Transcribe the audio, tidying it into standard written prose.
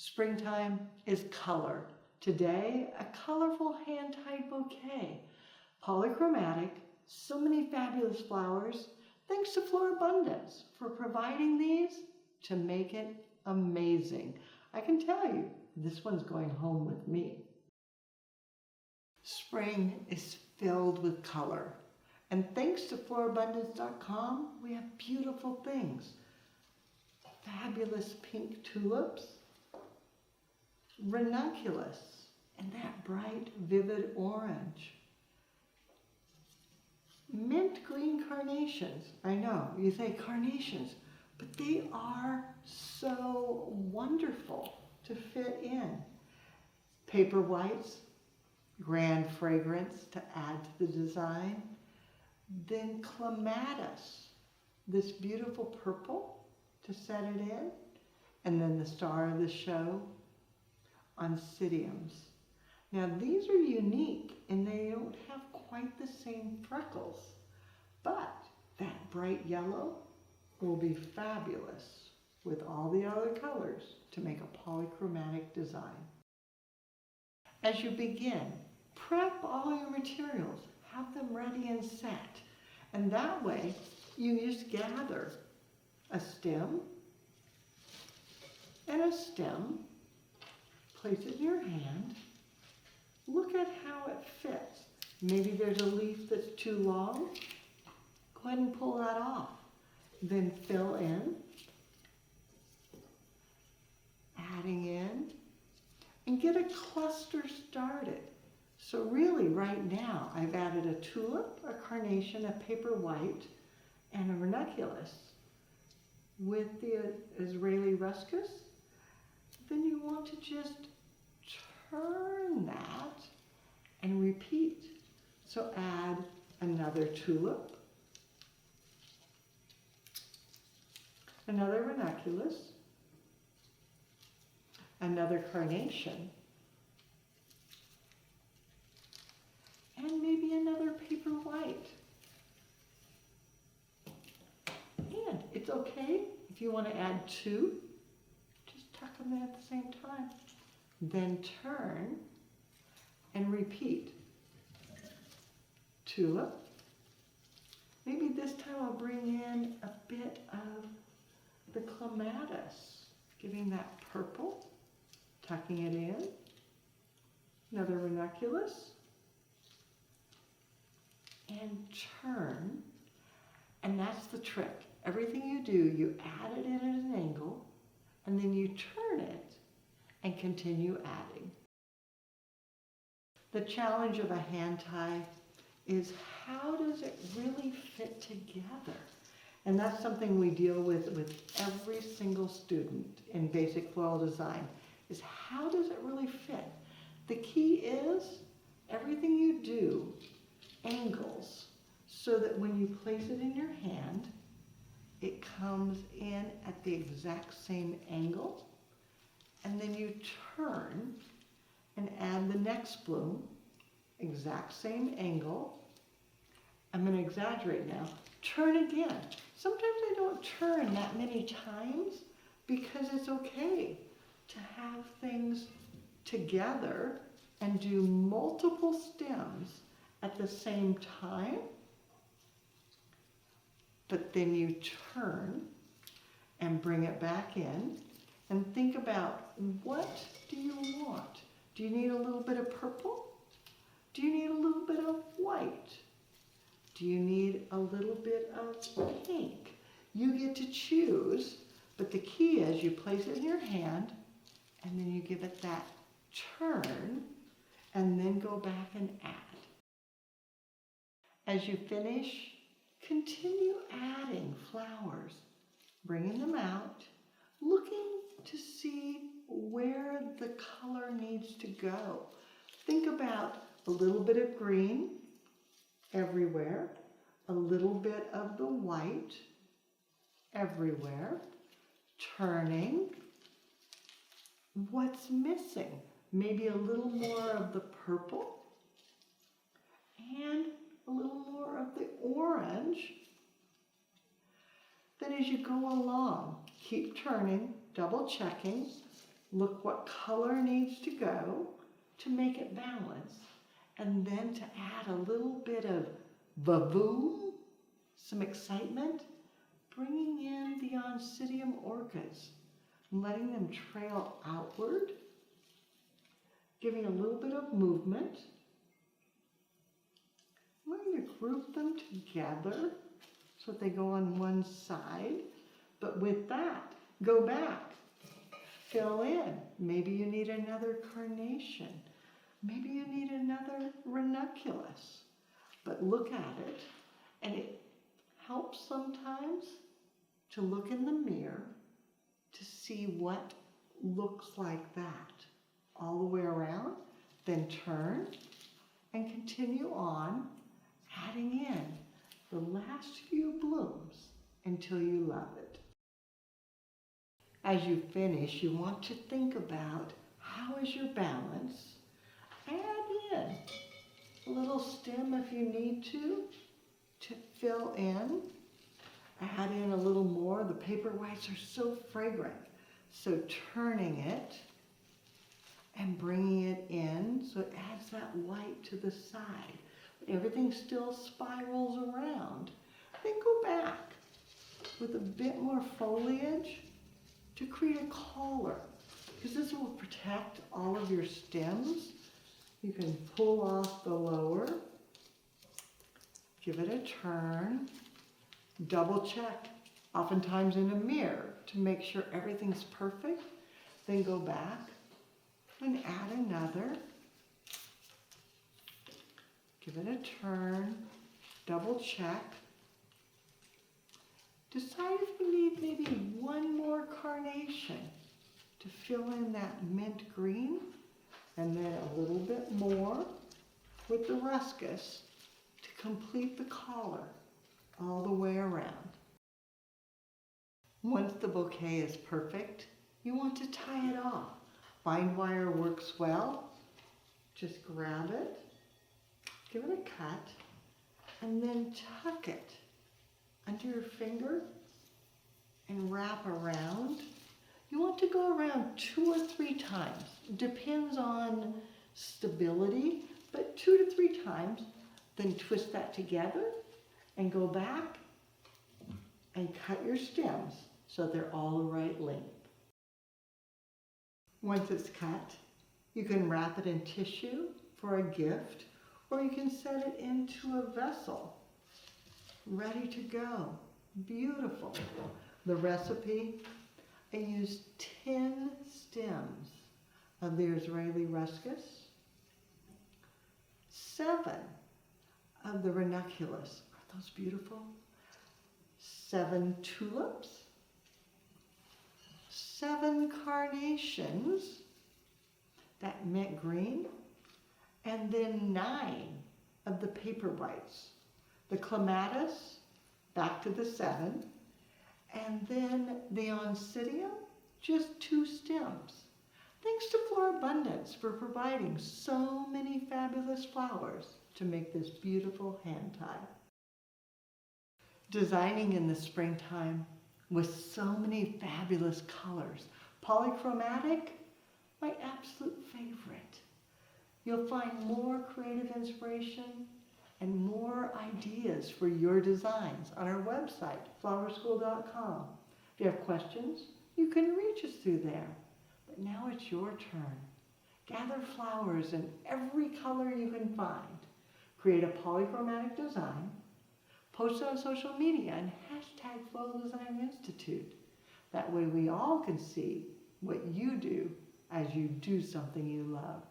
Springtime is color. Today, a colorful hand-tied bouquet. Polychromatic, so many fabulous flowers. Thanks to Florabundance for providing these to make it amazing. I can tell you, this one's going home with me. Spring is filled with color. And thanks to florabundance.com, we have beautiful things. Fabulous pink tulips, ranunculus, and that bright, vivid orange. Mint green carnations. I know, you say carnations, but they are so wonderful to fit in. Paperwhites, grand fragrance to add to the design. Then clematis, this beautiful purple to set it in. And then the star of the show, oncidiums. Now these are unique and they don't have quite the same freckles, but that bright yellow will be fabulous with all the other colors to make a polychromatic design. As you begin, prep all your materials, have them ready and set, and that way you just gather a stem and a stem, place it in your hand, look at how it fits. Maybe there's a leaf that's too long, go ahead and pull that off. Then fill in, adding in, and get a cluster started. So really right now I've added a tulip, a carnation, a paper white, and a ranunculus with the Israeli ruscus. Then you want to just turn that and repeat. So add another tulip, another ranunculus, another carnation, and maybe another paper white. And it's okay if you want to add two, just tuck them in at the same time. Then turn and repeat. Tulip. Maybe this time I'll bring in a bit of the clematis, giving that purple, tucking it in. Another ranunculus. And turn. And that's the trick. Everything you do, you add it in at an angle, and then you turn it and continue adding. The challenge of a hand tie is how does it really fit together? And that's something we deal with every single student in basic floral design, is how does it really fit? The key is everything you do angles so that when you place it in your hand, it comes in at the exact same angle, and then you turn and add the next bloom, exact same angle. I'm going to exaggerate now. Turn again. Sometimes I don't turn that many times because it's okay to have things together and do multiple stems at the same time. But then you turn and bring it back in and think about, what do you want? Do you need a little bit of purple? Do you need a little bit of white? Do you need a little bit of pink? You get to choose, but the key is you place it in your hand and then you give it that turn and then go back and add. As you finish, continue adding flowers, bringing them out, looking to see where the color needs to go. Think about a little bit of green everywhere, a little bit of the white everywhere, turning. What's missing? Maybe a little more of the purple and a little more of the orange. Then as you go along, keep turning, double checking, Look what color needs to go to make it balanced, and then to add a little bit of vavoom, some excitement, bringing in the oncidium orchids, and letting them trail outward, giving a little bit of movement. I'm going to group them together so that they go on one side, but with that, go back, fill in. Maybe you need another carnation. Maybe you need another ranunculus. But look at it, and it helps sometimes to look in the mirror to see what looks like that all the way around, then turn and continue on, adding in the last few blooms until you love it. As you finish, you want to think about how is your balance. Add in a little stem if you need to fill in. Add in a little more. The paperwhites are so fragrant. So turning it and bringing it in so it adds that white to the side. But everything still spirals around. Then go back with a bit more foliage to create a collar, because this will protect all of your stems. You can pull off the lower, give it a turn, double check, oftentimes in a mirror, to make sure everything's perfect. Then go back and add another. Give it a turn, double check. Decide if you need maybe one more carnation to fill in that mint green, and then a little bit more with the ruscus to complete the collar all the way around. Once the bouquet is perfect, you want to tie it off. Bind wire works well. Just grab it, give it a cut, and then tuck it under your finger and wrap around. You want to go around 2 or 3 times. Depends on stability, but 2 to 3 times. Then twist that together and go back and cut your stems so they're all the right length. Once it's cut, you can wrap it in tissue for a gift, or you can set it into a vessel ready to go. Beautiful. The recipe, I used 10 stems of the Israeli ruscus, 7 of the ranunculus. Are those beautiful? 7 tulips, 7 carnations, that mint green, and then 9 of the paperwhites. The clematis, back to the 7, and then the oncidium, just 2 stems. Thanks to Florabundance for providing so many fabulous flowers to make this beautiful hand tie. Designing in the springtime with so many fabulous colors. Polychromatic, my absolute favorite. You'll find more creative inspiration and more ideas for your designs on our website, flowerschool.com. If you have questions, you can reach us through there. But now it's your turn. Gather flowers in every color you can find. Create a polychromatic design. Post it on social media and hashtag Flow Design Institute. That way we all can see what you do as you do something you love.